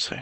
Sí.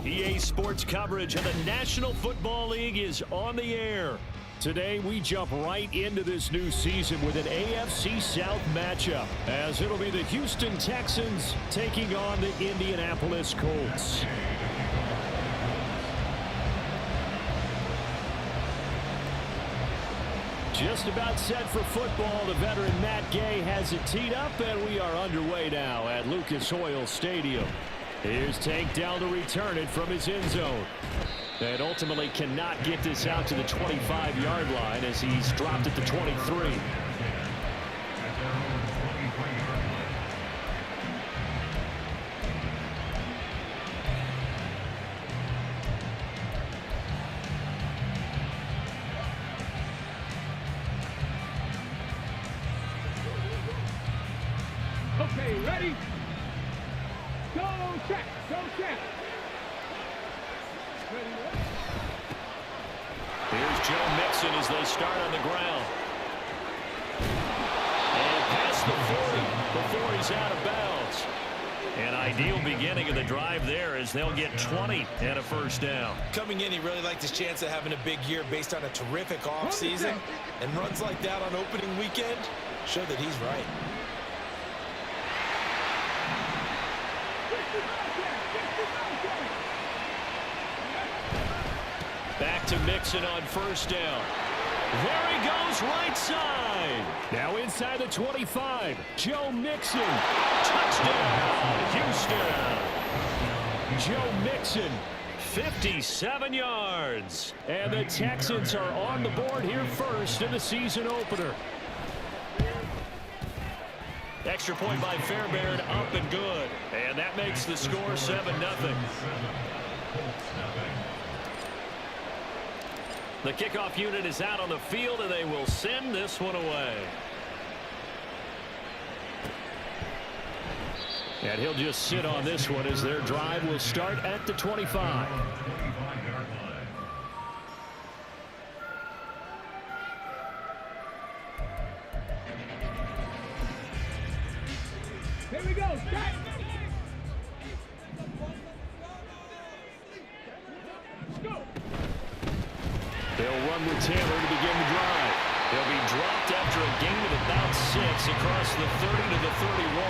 EA Sports coverage of the National Football League is on the air. Today, we jump right into this new season with an AFC South matchup, as it'll be the Houston Texans taking on the Indianapolis Colts. Just about set for football. The veteran Matt Gay has it teed up, and we are underway now at Lucas Oil Stadium. Here's Tank down to return it from his end zone. And ultimately cannot get this out to the 25-yard line as he's dropped at the 23. Okay, ready? Go check, go check. Here's Joe Mixon as they start on the ground. And past the 40 before he's out of bounds. An ideal beginning of the drive there as they'll get 20 and a first down. Coming in, he really liked his chance of having a big year based on a terrific offseason. And runs like that on opening weekend show that he's right. Back to Mixon on first down. There he goes, right side. Now inside the 25. Joe Mixon. Touchdown, Houston. Joe Mixon, 57 yards. And the Texans are on the board here first in the season opener. Extra point by Fairbairn, up and good. And that makes the score 7-0. The kickoff unit is out on the field, and they will send this one away. And he'll just sit on this one as their drive will start at the 25. Here we go, set. Go. They'll run with Taylor to begin the drive. They'll be dropped after a gain of about 6 across the 30 to the 31.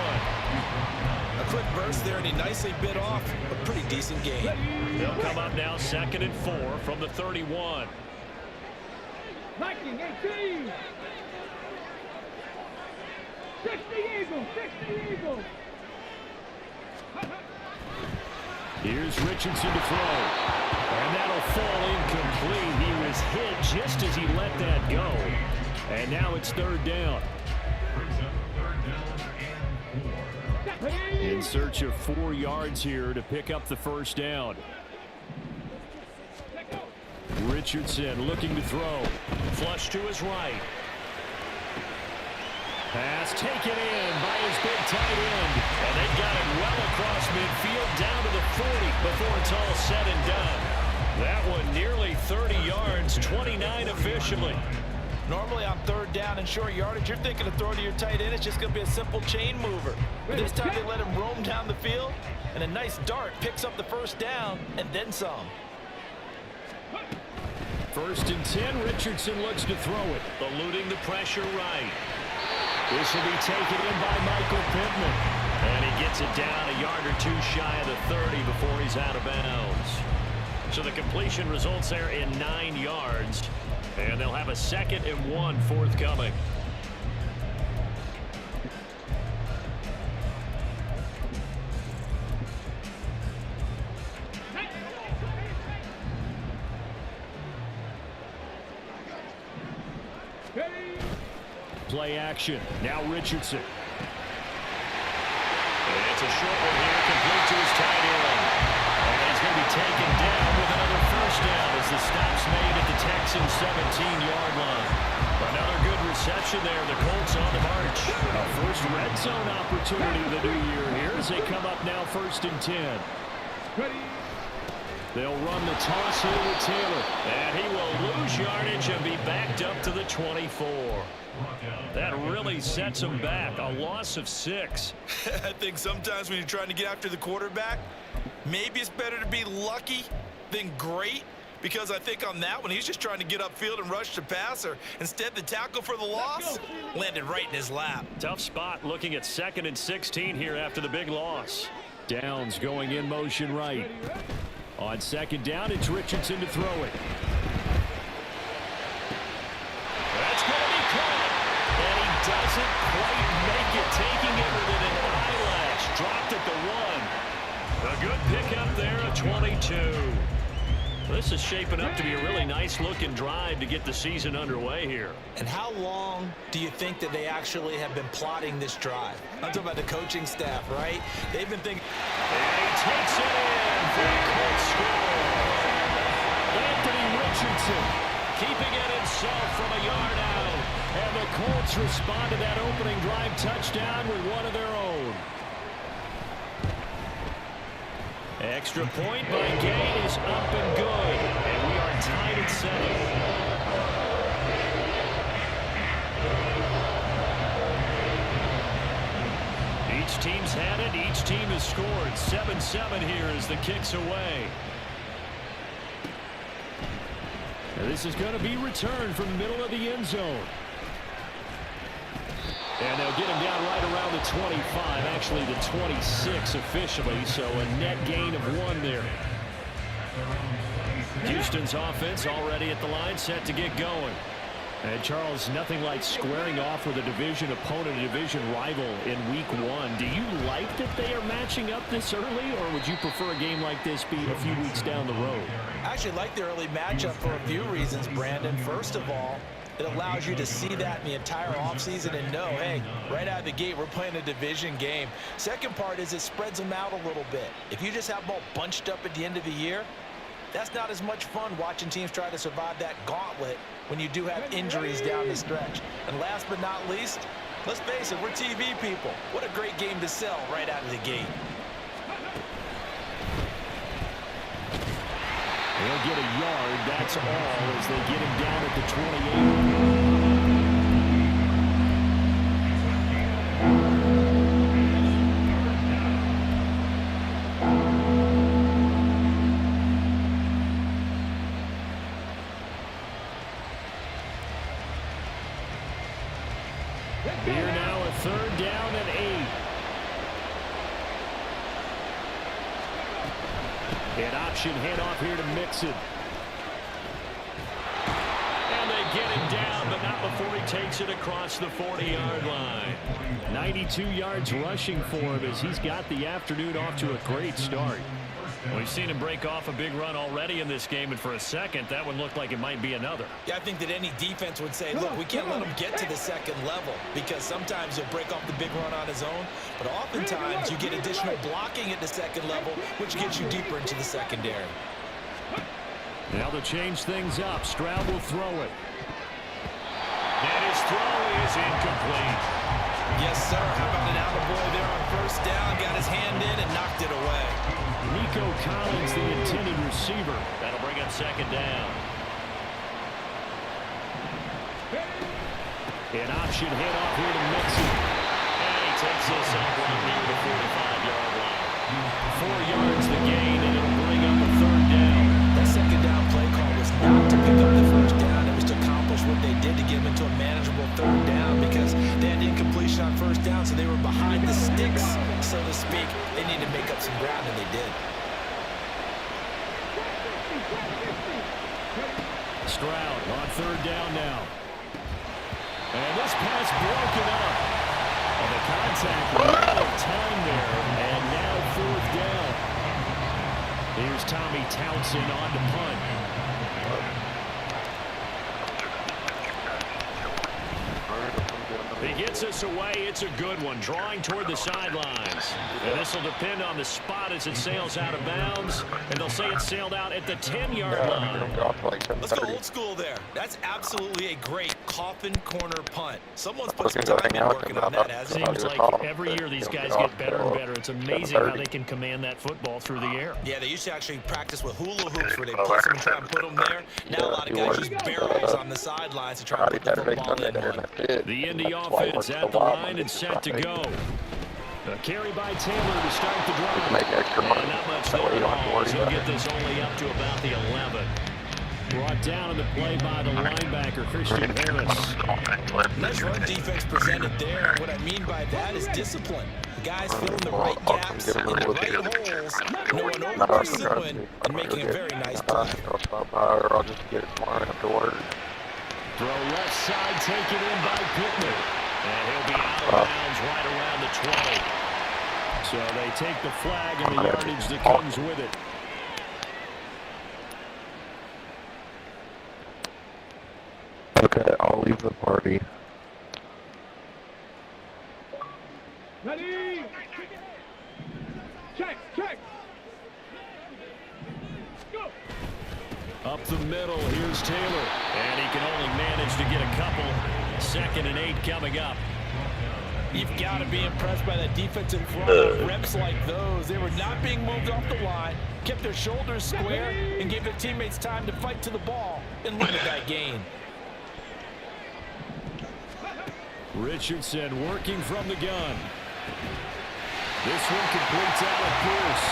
A quick burst there, and he nicely bit off a pretty decent gain. They'll come up now 2nd and 4 from the 31. Viking 18. 60 Eagles, 60 Eagles. Here's Richardson to throw. And that'll fall incomplete. He was hit just as he let that go. And now it's 3rd down. In search of 4 yards here to pick up the first down. Richardson looking to throw. Flush to his right. Pass taken in by his big tight end. And they got it well across midfield down to the 40 before it's all said and done. That one nearly 30 yards, 29 officially. Normally on third down and short yardage, you're thinking of throwing to your tight end. It's just going to be a simple chain mover. But this time they let him roam down the field, and a nice dart picks up the first down and then some. 1st and 10. Richardson looks to throw it. Eluding the pressure right. This will be taken in by Michael Pittman. And he gets it down a yard or two shy of the 30 before he's out of bounds. So the completion results there in 9 yards. And they'll have a 2nd and 1 forthcoming. Play action. Now Richardson. And it's a short one here, complete to his tight end. And he's going to be taken down with another first down as the stop's made at the Texans' 17-yard line. Another good reception there. The Colts on the march. A first red zone opportunity of the new year here as they come up now 1st and 10. They'll run the toss here with Taylor. And he will lose yardage and be backed up to the 24. That really sets him back. A loss of 6. I think sometimes when you're trying to get after the quarterback, maybe it's better to be lucky than great. Because I think on that one, he's just trying to get upfield and rush the passer. Instead, the tackle for the loss landed right in his lap. Tough spot looking at 2nd and 16 here after the big loss. Downs going in motion right. On 2nd down, it's Richardson to throw it. That's going to be caught. And he doesn't quite make it, taking it within an eyelash. Dropped at the 1. A good pickup there at 22. This is shaping up to be a really nice-looking drive to get the season underway here. And how long do you think that they actually have been plotting this drive? I'm talking about the coaching staff, right? They've been thinking. And he takes it in for a Colts score. Anthony Richardson keeping it himself from a yard out. And the Colts respond to that opening drive touchdown with one of their own. Extra point by Gay is up and good. And we are tied at 7. Each team's had it. Each team has scored. 7-7 here as the kick's away. Now this is going to be returned from the middle of the end zone. And they'll get him down right around the 25, actually the 26 officially, so a net gain of 1 there. Houston's offense already at the line, set to get going. And Charles, nothing like squaring off with a division opponent, a division rival in week 1. Do you like that they are matching up this early, or would you prefer a game like this be a few weeks down the road? I actually like the early matchup for a few reasons, Brandon. First of all, it allows you to see that in the entire offseason and know, hey, right out of the gate, we're playing a division game. Second part is it spreads them out a little bit. If you just have them all bunched up at the end of the year, that's not as much fun watching teams try to survive that gauntlet when you do have injuries down the stretch. And last but not least, let's face it, we're TV people. What a great game to sell right out of the gate. They'll get a yard, that's all, as they get him down at the 28. Here now a 3rd down and 8. An option handoff here to Mixon. And they get him down, but not before he takes it across the 40-yard line. 92 yards rushing for him as he's got the afternoon off to a great start. We've seen him break off a big run already in this game, and for a second, that one looked like it might be another. Yeah, I think that any defense would say, look, we can't let him get to the second level because sometimes he'll break off the big run on his own, but oftentimes you get additional blocking at the second level, which gets you deeper into the secondary. Now to change things up, Stroud will throw it. And his throw is incomplete. Yes, sir. How about an attaboy there on 1st down? Got his hand in and knocked it away. Nico Collins, the intended receiver. That'll bring up 2nd down. An option hit off here to Mixon. And he takes this up right near the 45-yard line. 4 yards the gain, and it'll bring up a third down. That second down play call was not to pick up the first down. It was to accomplish what they did to get them into a manageable third down because they had incompletion on first down, so they were behind the sticks, so to speak. They needed to make up some ground, and they did. Stroud on third down now. And this pass broken up. And the contact, a lot of time there, and now fourth down. Here's Tommy Townsend on the punt. He gets us away. It's a good one. Drawing toward the sidelines. And this will depend on the spot as it sails out of bounds. And they'll say it sailed out at the 10-yard line. Let's go old school there. That's absolutely a great coffin corner punt. Someone's put some time in working on that, hasn't it? Seems like every year these guys get better and better. It's amazing how they can command that football through the air. Yeah, they used to actually practice with hula hoops where they place them and try and put them there. Now a lot of guys use barrels on the sidelines to try and put the football in one. The Indy offense at the line and set to go. A carry by Taylor to start the drive. And not much there at all as he'll get this only up to about the 11. Brought down in the play by the linebacker, Christian Harris. Nice run defense presented there. And what I mean by that is discipline. Guys filling the right gaps in the right holes, no one over-pursuing, and making a very nice play. I'll just get it tomorrow afterwards. Throw left side, taken in by Pittman. And he'll be out of bounds right around the 20. So they take the flag and the yardage that comes with it. Okay, I'll leave the party. Ready? Check, check. Go. Up the middle, here's Taylor. And he can only manage to get a couple. 2nd and 8 coming up. You've got to be impressed by that defensive front. Reps like those, they were not being moved off the line, kept their shoulders square, and gave their teammates time to fight to the ball and limit that gain. Richardson working from the gun. This one completes out of Pierce.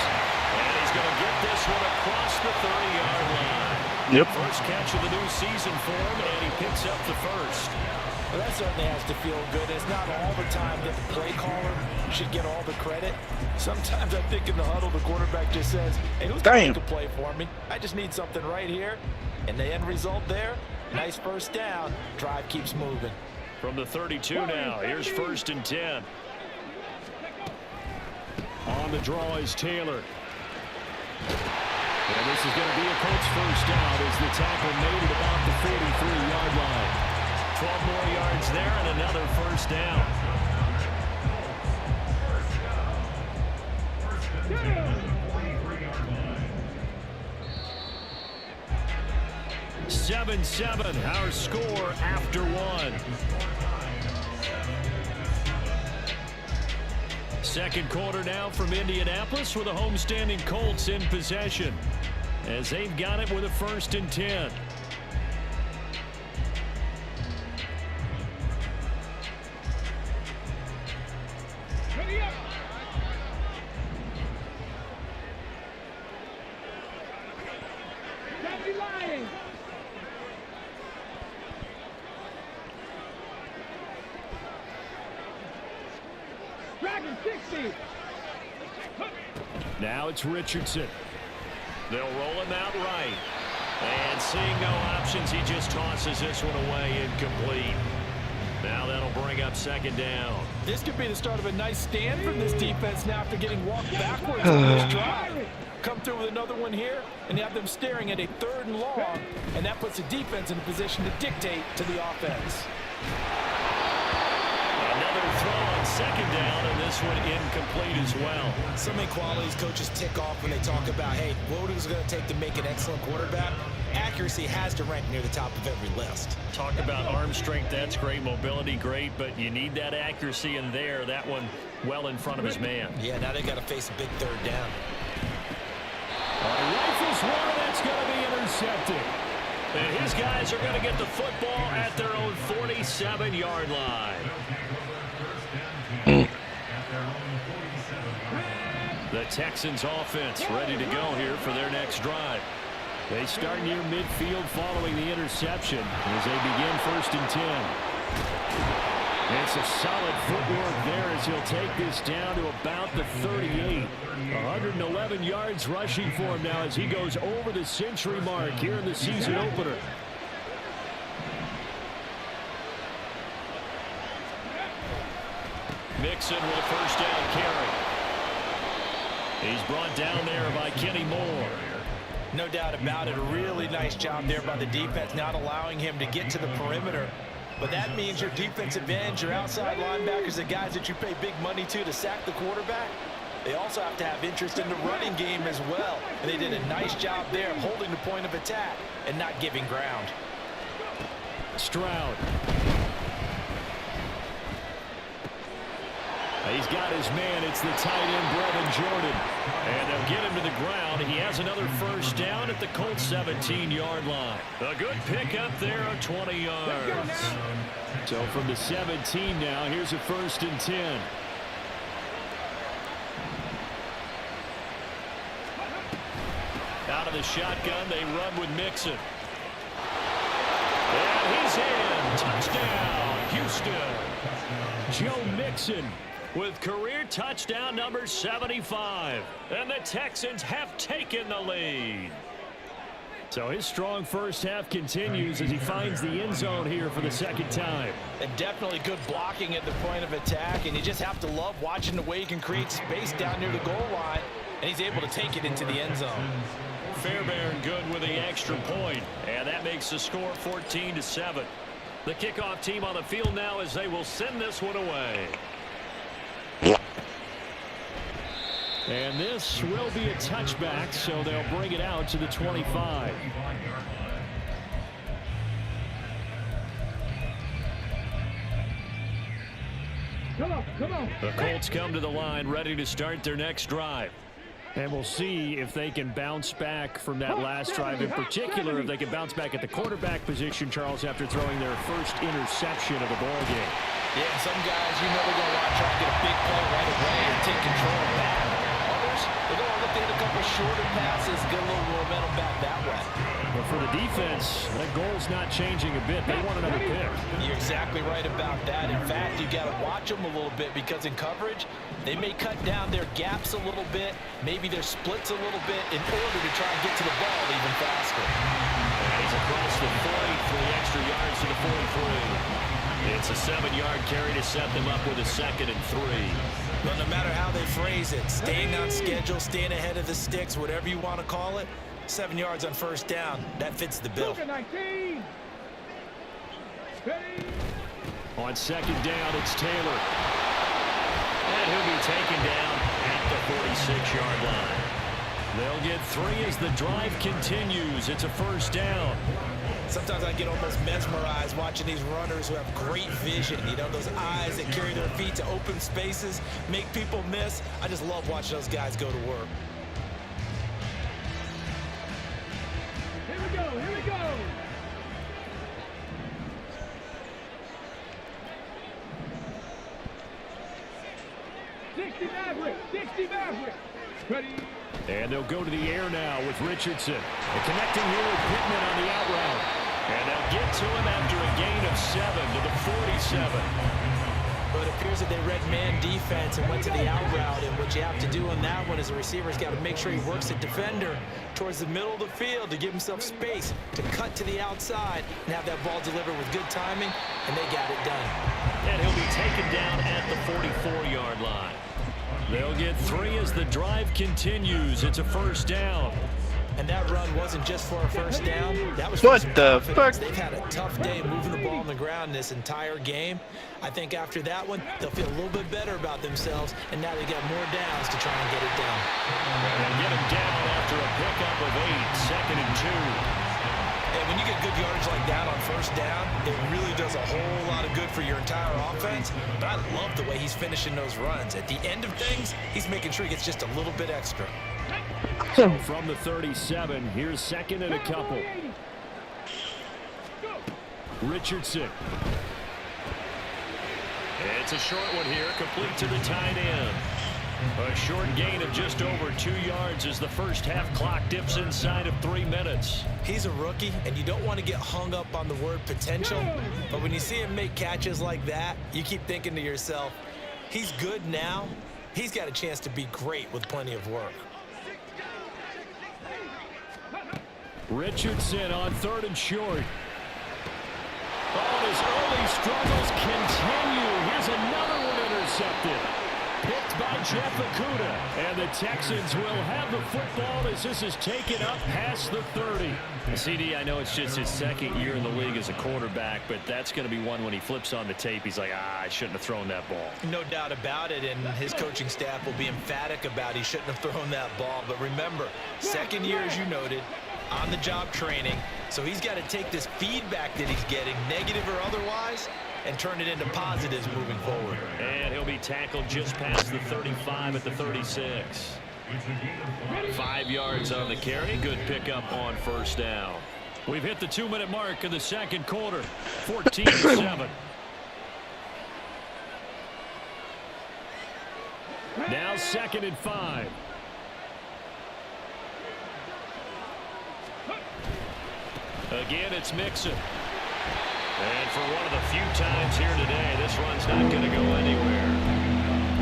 And he's going to get this one across the 30-yard line. Yep. First catch of the new season for him, and he picks up the first. Well, that certainly has to feel good. It's not all the time that the play caller should get all the credit. Sometimes I think in the huddle, the quarterback just says, hey, who's going to play for me? I just need something right here. And the end result there, nice first down. Drive keeps moving. From the 32 now, here's 1st and 10. On the draw is Taylor. And this is going to be a Colts first down as the tackle made it about the 43-yard line. 12 more yards there and another first down. Yeah. 7-7, our score after one. Second quarter now from Indianapolis with the homestanding Colts in possession as they've got it with a 1st and 10. Ready up. Deputy Lions. Dragon 60. Now it's Richardson. They'll roll him out right. And seeing no options, he just tosses this one away incomplete. Now that'll bring up 2nd down. This could be the start of a nice stand from this defense now after getting walked backwards on this drive. Come through with another one here, and you have them staring at a 3rd and long, and that puts the defense in a position to dictate to the offense. Another throw on 2nd down, and this one incomplete as well. So many qualities coaches tick off when they talk about, hey, what is it going to take to make an excellent quarterback? Accuracy has to rank near the top of every list. Talk about arm strength, that's great. Mobility, great, but you need that accuracy in there. That one well in front of his man. Yeah, now they got to face a big 3rd down. Rifles one, that's going to be intercepted. And his guys are going to get the football at their own 47-yard line. The Texans offense ready to go here for their next drive. They start near midfield following the interception as they begin 1st and 10. It's a solid footwork there as he'll take this down to about the 38. 111 yards rushing for him now as he goes over the century mark here in the season opener. Mixon with a 1st down carry. He's brought down there by Kenny Moore. No doubt about it. A really nice job there by the defense, not allowing him to get to the perimeter. But that means your defensive ends, your outside linebackers, the guys that you pay big money to sack the quarterback, they also have to have interest in the running game as well. And they did a nice job there of holding the point of attack and not giving ground. Stroud. He's got his man. It's the tight end, Brevin Jordan. And they'll get him to the ground. He has another 1st down at the Colts 17-yard line. A good pickup there of 20 yards. So from the 17 now, here's a 1st and 10. Out of the shotgun, they run with Mixon. And he's in. Touchdown, Houston. Joe Mixon with career touchdown number 75. And the Texans have taken the lead. So his strong 1st half continues as he finds the end zone here for the 2nd time. And definitely good blocking at the point of attack. And you just have to love watching the way he can create space down near the goal line. And he's able to take it into the end zone. Fairbairn good with the extra point. And that makes the score 14-7. The kickoff team on the field now as they will send this one away. And this will be a touchback, so they'll bring it out to the 25. Come on. The Colts come to the line ready to start their next drive. And we'll see if they can bounce back from that last drive. In particular, if they can bounce back at the quarterback position, Charles, after throwing their 1st interception of the ball game. Yeah, some guys, you know they're going to want to try to get a big play right away and take control of that. Others, they're going to look to hit a couple shorter passes, get a little momentum back that way. But for the defense, that goal's not changing a bit. They want another pick. You're exactly right about that. In fact, you got to watch them a little bit because in coverage, they may cut down their gaps a little bit, maybe their splits a little bit in order to try and get to the ball even faster. And he's across the 40 for the extra yards to the 43. It's a 7-yard carry to set them up with a 2nd and 3. But no matter how they phrase it, staying on schedule, staying ahead of the sticks, whatever you want to call it, 7 yards on 1st down, that fits the bill. 19. On 2nd down, it's Taylor. And he'll be taken down at the 46-yard line. They'll get 3 as the drive continues. It's a 1st down. Sometimes I get almost mesmerized watching these runners who have great vision. You know, those eyes that carry their feet to open spaces, make people miss. I just love watching those guys go to work. Here we go. 60 Maverick. Ready. And they'll go to the air now with Richardson. And connecting here with Pittman on the out route. And they'll get to him after a gain of 7 to the 47. But it appears that they read man defense and went to the out route. And what you have to do on that one is the receiver's got to make sure he works the defender towards the middle of the field to give himself space to cut to the outside and have that ball delivered with good timing. And they got it done. And he'll be taken down at the 44-yard line. They'll get 3 as the drive continues. It's a 1st down. And that run wasn't just for a 1st down. That was What the fuck? They've had a tough day moving the ball on the ground this entire game. I think after that one, they'll feel a little bit better about themselves, and now they got more downs to try and get it down. And get him down after a pickup of 8, 2nd and 2. And when you get good yardage like that on 1st down, it really does a whole lot of good for your entire offense. But I love the way he's finishing those runs. At the end of things, he's making sure he gets just a little bit extra. So from the 37, here's 2nd and a couple. Richardson. It's a short one here, complete to the tight end. A short gain of just over 2 yards as the first half clock dips inside of 3 minutes. He's a rookie, and you don't want to get hung up on the word potential. But when you see him make catches like that, you keep thinking to yourself, he's good now. He's got a chance to be great with plenty of work. Richardson on 3rd and short. Oh, his early struggles continue. Here's another one intercepted. Picked by Jeff Okudah. And the Texans will have the football as this is taken up past the 30. CD, I know it's just his 2nd year in the league as a quarterback, but that's going to be one when he flips on the tape. He's like, I shouldn't have thrown that ball. No doubt about it, and his coaching staff will be emphatic about he shouldn't have thrown that ball. But remember, 2nd year, as you noted, on-the-job training. So he's got to take this feedback that he's getting, negative or otherwise, and turn it into positives moving forward. And he'll be tackled just past the 35 at the 36. 5 yards on the carry. Good pickup on 1st down. We've hit the 2-minute mark of the 2nd quarter. 14-7. Now 2nd and 5. Again, it's Mixon. And for one of the few times here today, this run's not going to go anywhere.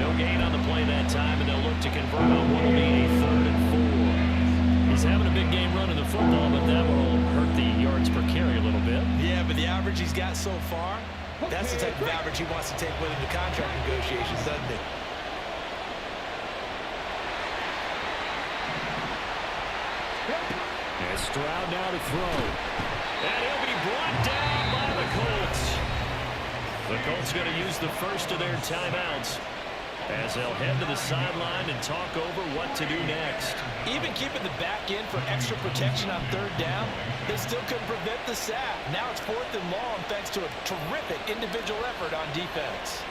No gain on the play that time, and they'll look to convert on what will be a 3rd and 4. He's having a big game running the football, but that will hurt the yards per carry a little bit. Yeah, but the average he's got so far, that's the type of average he wants to take with him to contract negotiations, doesn't it? And Stroud now to throw. And he'll be brought down by the Colts. The Colts going to use the first of their timeouts as they'll head to the sideline and talk over what to do next. Even keeping the back in for extra protection on 3rd down, they still couldn't prevent the sack. Now it's 4th and long thanks to a terrific individual effort on defense.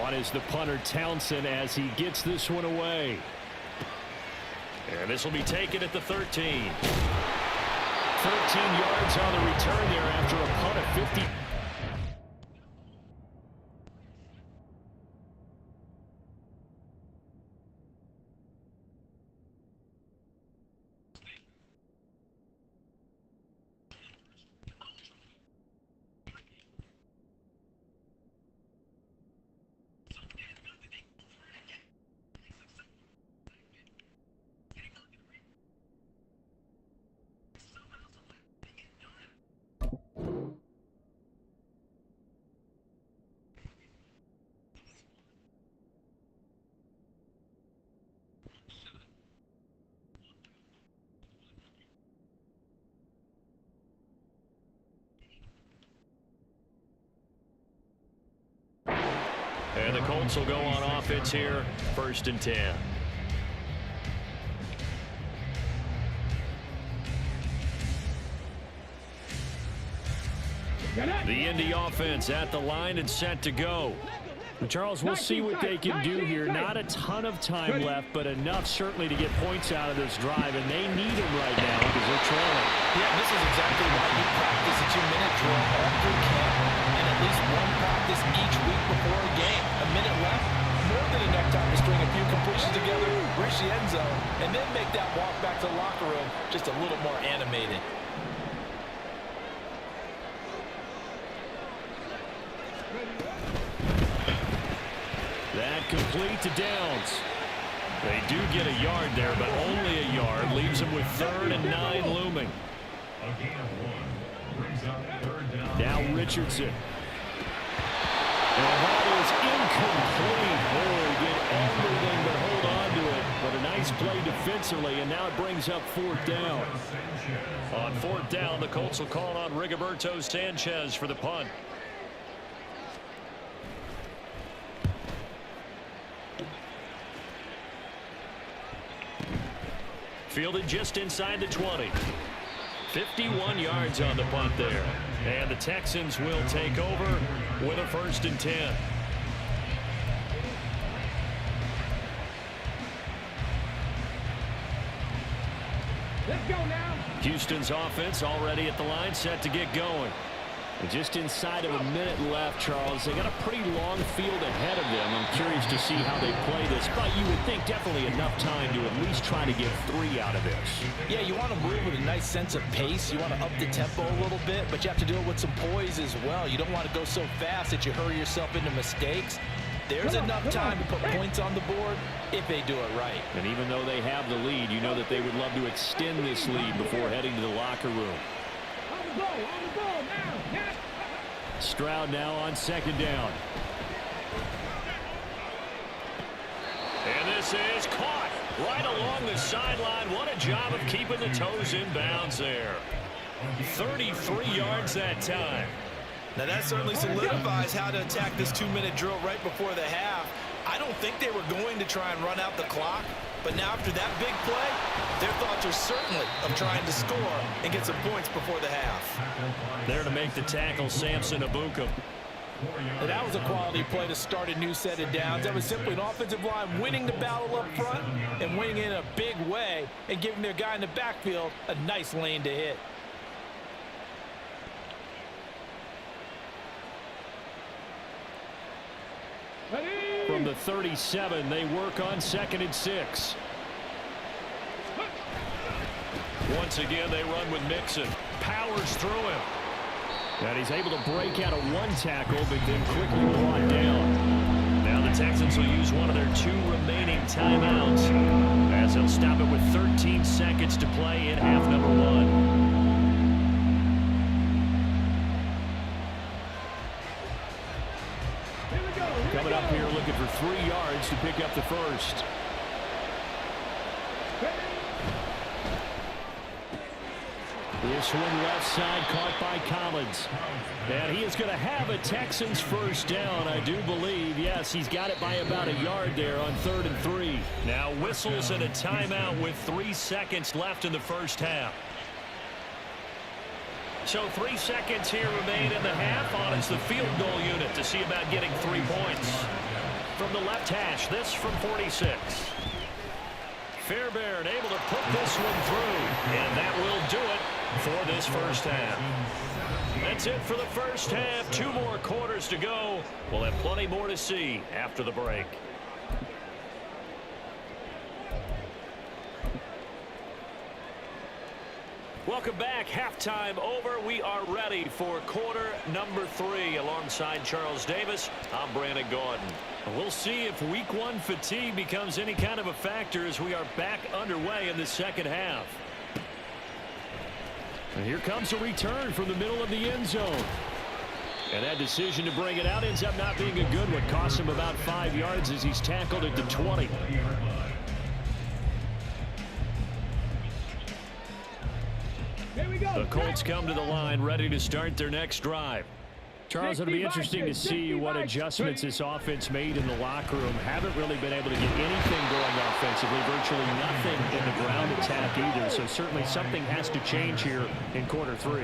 On is the punter Townsend as he gets this one away. And this will be taken at the 13. 13 yards on the return there after a punt of 50. And the Colts will go on offense here, 1st and 10. The Indy offense at the line and set to go. Charles, we'll see what they can do here. Not a ton of time left, but enough certainly to get points out of this drive, and they need them right now because they're trailing. Yeah, this is exactly why you practice a 2-minute drill all through camp, and at least one practice each week before a game. A minute left, more than enough time to string a few completions together, reach the end zone, and then make that walk back to the locker room just a little more animated. That complete to Downs. They do get a yard there, but only a yard. Leaves them with 3rd and 9 looming. Now Richardson. And that is incomplete. Boy, did everything but hold on to it. But a nice play defensively, and now it brings up 4th down. On 4th down, the Colts will call on Rigoberto Sanchez for the punt. Fielded just inside the 20. 51 yards on the punt there. And the Texans will take over with a 1st and 10. Let's go now. Houston's offense already at the line, set to get going. And just inside of a minute left, Charles. They got a pretty long field ahead of them. I'm curious to see how they play this, but you would think definitely enough time to at least try to get 3 out of this. Yeah, you want to move with a nice sense of pace. You want to up the tempo a little bit, but you have to do it with some poise as well. You don't want to go so fast that you hurry yourself into mistakes. There's enough time to put points on the board if they do it right. And even though they have the lead, you know that they would love to extend this lead before heading to the locker room. On the ball now. Yes. Stroud now on second down. And this is caught right along the sideline. What a job of keeping the toes in bounds there. 33 yards that time. Now that certainly solidifies how to attack this 2-minute drill right before the half. I don't think they were going to try and run out the clock, but now after that big play, their thoughts are certainly of trying to score and get some points before the half. There to make the tackle, Samson Abuka. And that was a quality play to start a new set of downs. That was simply an offensive line winning the battle up front and winning in a big way and giving their guy in the backfield a nice lane to hit. From the 37, they work on 2nd and 6. Once again, they run with Mixon. Powers through him. And he's able to break out of 1 tackle, but then quickly brought down. Now the Texans will use one of their 2 remaining timeouts, as they'll stop it with 13 seconds to play in half number 1. Coming up here looking for 3 yards to pick up the first. This one left side caught by Collins. And he is going to have a Texans first down, I do believe. Yes, he's got it by about a yard there on 3rd and 3. Now whistles and a timeout with 3 seconds left in the first half. So 3 seconds here remain in the half on as the field goal unit to see about getting 3 points. From the left hash, this from 46. Fairbairn able to put this one through, and that will do it for this first half. That's it for the first half. 2 more quarters to go. We'll have plenty more to see after the break. Welcome back. Halftime over. We are ready for quarter number 3. Alongside Charles Davis, I'm Brandon Gordon. We'll see if week 1 fatigue becomes any kind of a factor as we are back underway in the second half. And here comes a return from the middle of the end zone. And that decision to bring it out ends up not being a good one. Costs him about 5 yards as he's tackled at the 20. The Colts come to the line ready to start their next drive. Charles, it'll be interesting to see what adjustments this offense made in the locker room. Haven't really been able to get anything going offensively, virtually nothing in the ground attack either. So certainly something has to change here in quarter 3.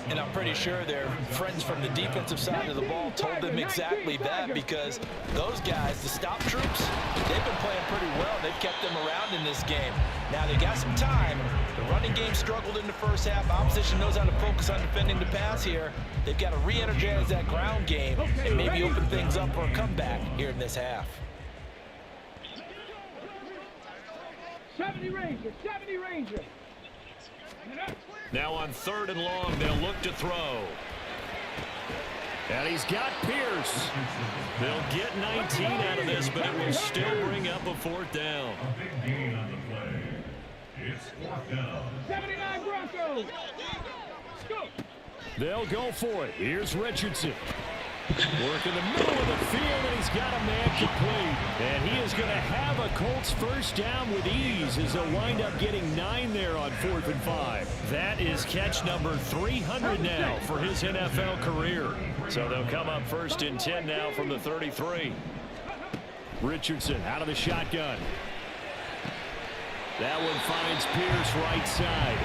And I'm pretty sure their friends from the defensive side of the ball told them exactly that, because those guys, the stop troops, they've been playing pretty well. They've kept them around in this game. Now they got some time. The running game struggled in the first half. Opposition knows how to focus on defending the pass here. They've got to re-energize that ground game and maybe open things up for a comeback here in this half. 70 Ranger. Now on 3rd and long, they'll look to throw. And he's got Pierce. They'll get 19 out of this, but it will still bring up a 4th down. It's 4th down. 79 Broncos. Go. They'll go for it. Here's Richardson. Work in the middle of the field, and he's got a man complete. And he is going to have a Colts first down with ease as they'll wind up getting 9 there on 4th and 5. That is catch number 300 now for his NFL career. So they'll come up 1st and 10 now from the 33. Richardson out of the shotgun. That one finds Pierce right side.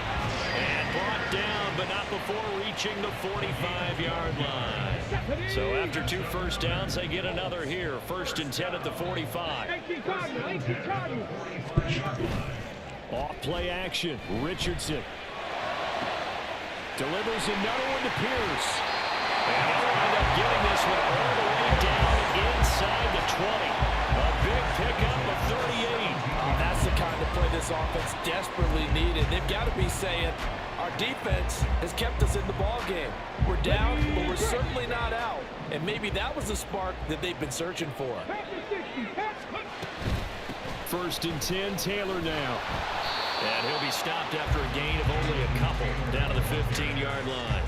And brought down, but not before reaching the 45-yard line. So after 2 first downs, they get another here. 1st and 10 at the 45. Off play action. Richardson delivers another one to Pierce. And he'll end up getting this one all the way down inside the 20. A big pickup of 38. That's the kind of play this offense desperately needed. They've got to be saying, our defense has kept us in the ball game. We're down, but we're certainly not out. And maybe that was the spark that they've been searching for. First and 10, Taylor now. And he'll be stopped after a gain of only a couple down to the 15-yard line.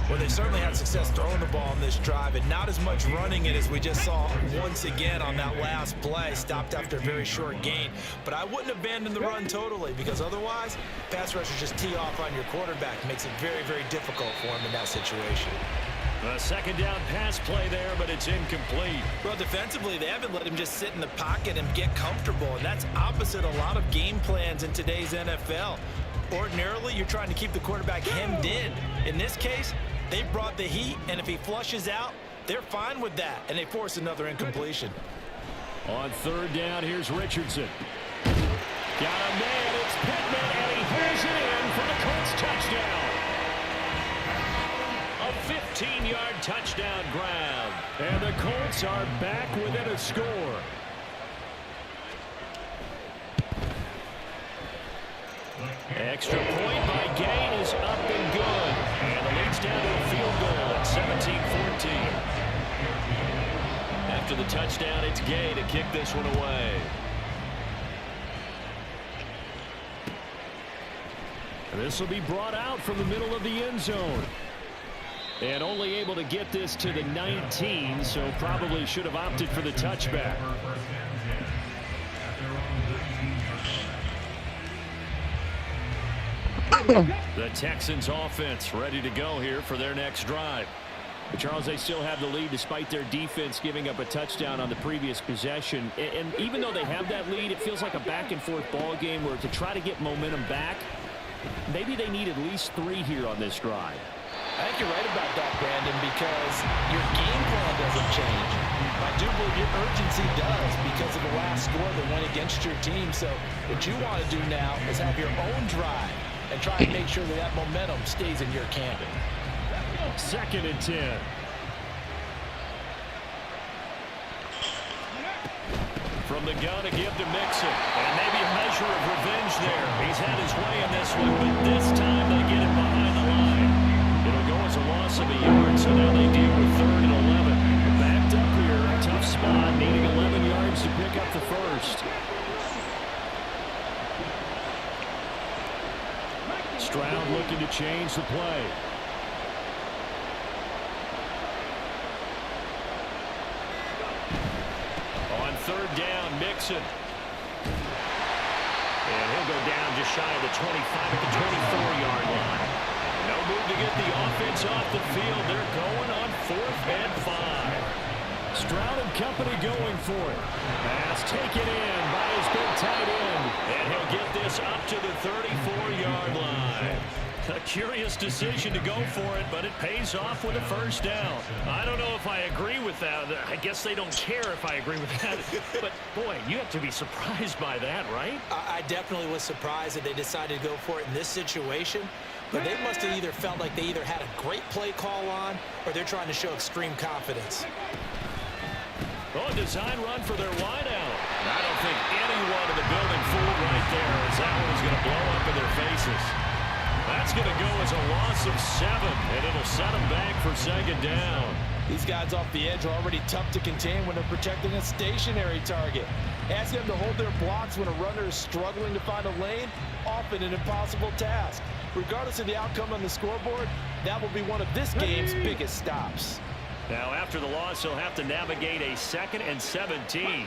Well, they certainly had success throwing the ball on this drive and not as much running it as we just saw once again on that last play. Stopped after a very short gain. But I wouldn't abandon the run totally because otherwise, pass rushers just tee off on your quarterback. Makes it very, very difficult for him in that situation. A second down pass play there, but it's incomplete. Well, defensively, they haven't let him just sit in the pocket and get comfortable, and that's opposite a lot of game plans in today's NFL. Ordinarily, you're trying to keep the quarterback hemmed in. In this case, they brought the heat, and if he flushes out, they're fine with that, and they force another incompletion. On third down, here's Richardson. Got a man, it's Pittman, and he throws it in for the Colts touchdown. A 15-yard touchdown grab. And the Colts are back within a score. Extra point by Gain is up and good. And the lead's down to a field goal at 17-14. After the touchdown, it's Gay to kick this one away. This will be brought out from the middle of the end zone. And only able to get this to the 19, so probably should have opted for the touchback. The Texans offense ready to go here for their next drive. But Charles, they still have the lead despite their defense giving up a touchdown on the previous possession. And even though they have that lead, it feels like a back-and-forth ball game where to try to get momentum back, maybe they need at least 3 here on this drive. I think you're right about that, Brandon, because your game plan doesn't change. I do believe your urgency does because of the last score that went against your team. So what you want to do now is have your own drive and try and make sure that that momentum stays in your camp. Second and 10. From the gun to give to Mixon. And maybe a measure of revenge there. He's had his way in this one, but this time they get it behind the line. It'll go as a loss of a yard, so now they deal with 3rd and 11. Backed up here, a tough spot, needing 11 yards to pick up the first. Stroud looking to change the play. On 3rd down, Mixon. And he'll go down just shy of the 25 at the 24-yard line. No move to get the offense off the field. They're going on 4th and 5. Stroud and company going for it. Pass taken in by his big tight end. And he'll get this up to the 34-yard line. A curious decision to go for it, but it pays off with a first down. I don't know if I agree with that. I guess they don't care if I agree with that. But, boy, you have to be surprised by that, right? I definitely was surprised that they decided to go for it in this situation. But they must have either felt like they either had a great play call on or they're trying to show extreme confidence. Oh, design run for their wideout. I don't think anyone in the building fooled right there as that one is going to blow up in their faces. That's going to go as a loss of 7, and it'll set them back for 2nd down. These guys off the edge are already tough to contain when they're protecting a stationary target. Ask them to hold their blocks when a runner is struggling to find a lane, often an impossible task. Regardless of the outcome on the scoreboard, that will be one of this game's biggest stops. Now, after the loss, he'll have to navigate a 2nd and 17.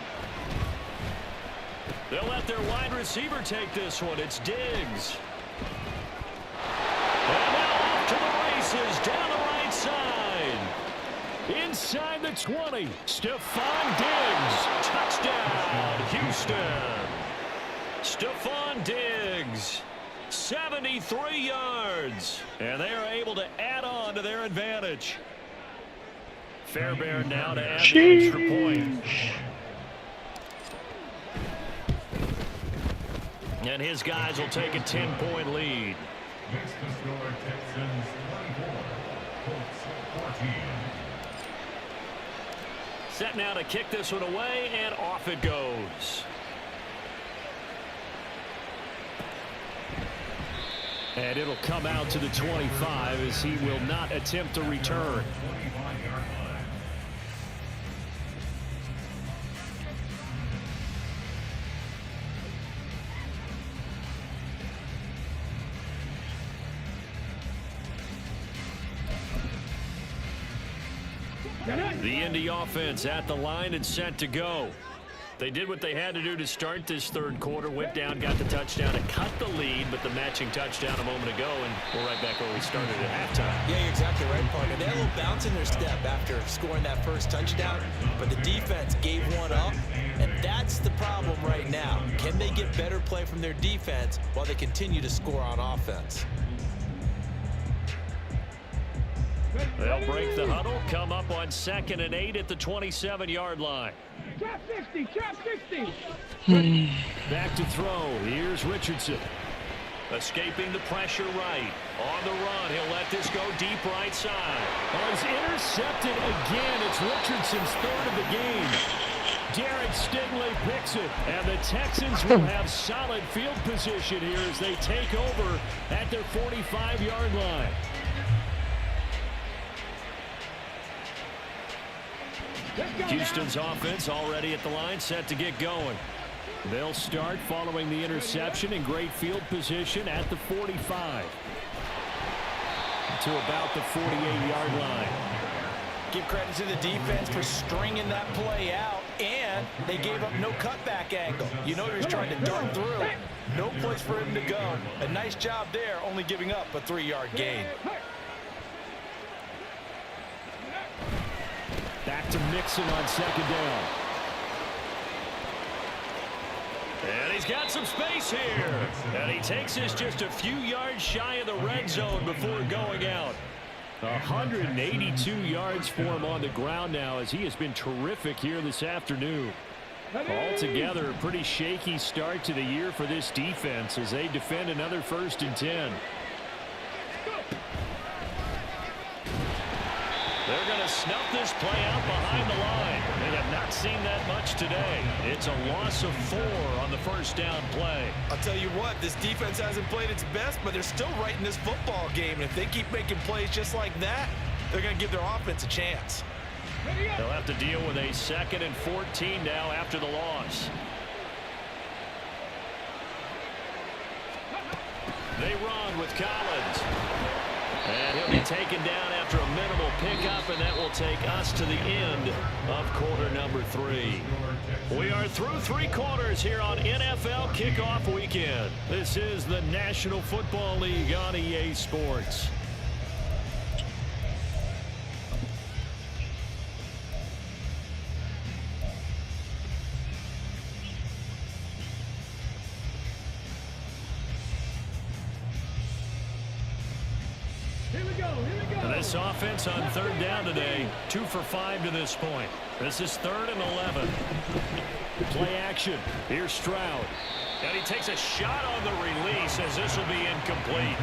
They'll let their wide receiver take this one. It's Diggs. And now off to the races, down the right side. Inside the 20, Stephon Diggs. Touchdown, Houston. Stephon Diggs, 73 yards. And they are able to add on to their advantage. Fairbairn now to add the extra point. And his guys will take a 10-point lead. Next to score, Texans 24, Colts 14. Set now to kick this one away, and off it goes. And it'll come out to the 25 as he will not attempt to return. The Indy offense at the line and set to go. They did what they had to do to start this third quarter. Went down, got the touchdown, and cut the lead, but the matching touchdown a moment ago, and we're right back where we started at halftime. Yeah, you're exactly right, partner. They had a little bounce in their step after scoring that first touchdown, but the defense gave one up, and that's the problem right now. Can they get better play from their defense while they continue to score on offense? They'll break the huddle, come up on 2nd and 8 at the 27-yard line. Trap 60, trap 60. Back to throw. Here's Richardson. Escaping the pressure right. On the run, he'll let this go deep right side. Oh, he's intercepted again. It's Richardson's third of the game. Derek Stingley picks it, and the Texans will have solid field position here as they take over at their 45-yard line. Houston's offense already at the line, set to get going. They'll start following the interception in great field position at the 45 to about the 48-yard line. Give credit to the defense for stringing that play out, and they gave up no cutback angle. You know he was trying to dart through. No place for him to go. A nice job there, only giving up a 3-yard gain. Back to Mixon on 2nd down. And he's got some space here. And he takes this just a few yards shy of the red zone before going out. 182 yards for him on the ground now as he has been terrific here this afternoon. Altogether, a pretty shaky start to the year for this defense as they defend another 1st and 10. They're going to snuff this play out behind the line. They have not seen that much today. It's a loss of 4 on the 1st down play. I'll tell you what, this defense hasn't played its best, but they're still right in this football game. And if they keep making plays just like that, they're going to give their offense a chance. They'll have to deal with a 2nd and 14 now after the loss. They run with Collins. And he'll be taken down after a minimal pickup, and that will take us to the end of quarter number 3. We are through 3 quarters here on NFL Kickoff Weekend. This is the National Football League on EA Sports. This offense on 3rd down today, 2 for 5 to this point. This is 3rd and 11. Play action. Here's Stroud. And he takes a shot on the release as this will be incomplete.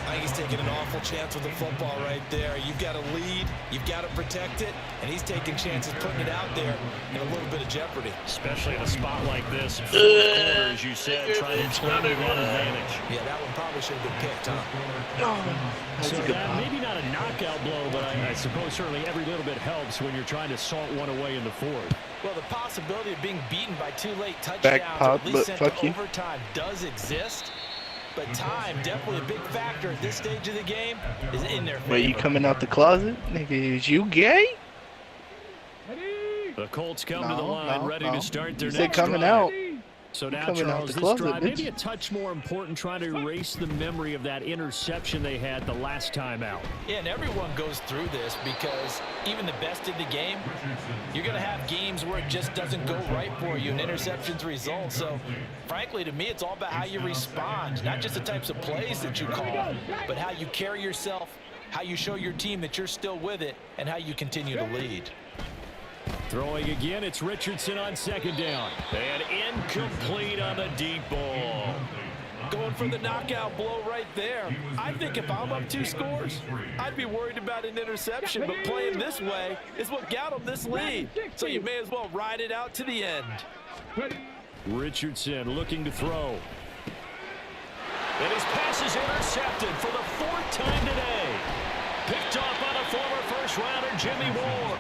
I think he's taking an awful chance with the football right there. You've got to lead, you've got to protect it, and he's taking chances putting it out there in a little bit of jeopardy. Especially in a spot like this. 4th quarter, as you said, trying to claim that advantage. Yeah, that one probably should have been picked, huh? So that maybe not a knockout blow, but I suppose certainly every little bit helps when you're trying to salt one away in the 4th. Well, the possibility of being beaten by 2 late touchdowns or at least sent to overtime does exist. But time, definitely a big factor at this stage of the game, is in their favor. Wait, you coming out the closet? Nigga, is you gay? The Colts come to the line ready to start their next coming drive. out. So now, coming Charles, out the this closet, drive bitch. maybe a touch more important, trying to erase the memory of that interception they had the last time out. Yeah, and everyone goes through this because even the best in the game, you're going to have games where it just doesn't go right for you and interceptions result. So, frankly, to me, it's all about how you respond, not just the types of plays that you call, but how you carry yourself, how you show your team that you're still with it, and how you continue to lead. Throwing again, it's Richardson on second down. And incomplete on the deep ball. Going for the knockout blow right there. I think if I'm up 2 scores, I'd be worried about an interception, but playing this way is what got them this lead. So you may as well ride it out to the end. Richardson looking to throw. And his pass is intercepted for the 4th time today. Picked off by the former first-rounder Jimmy Moore.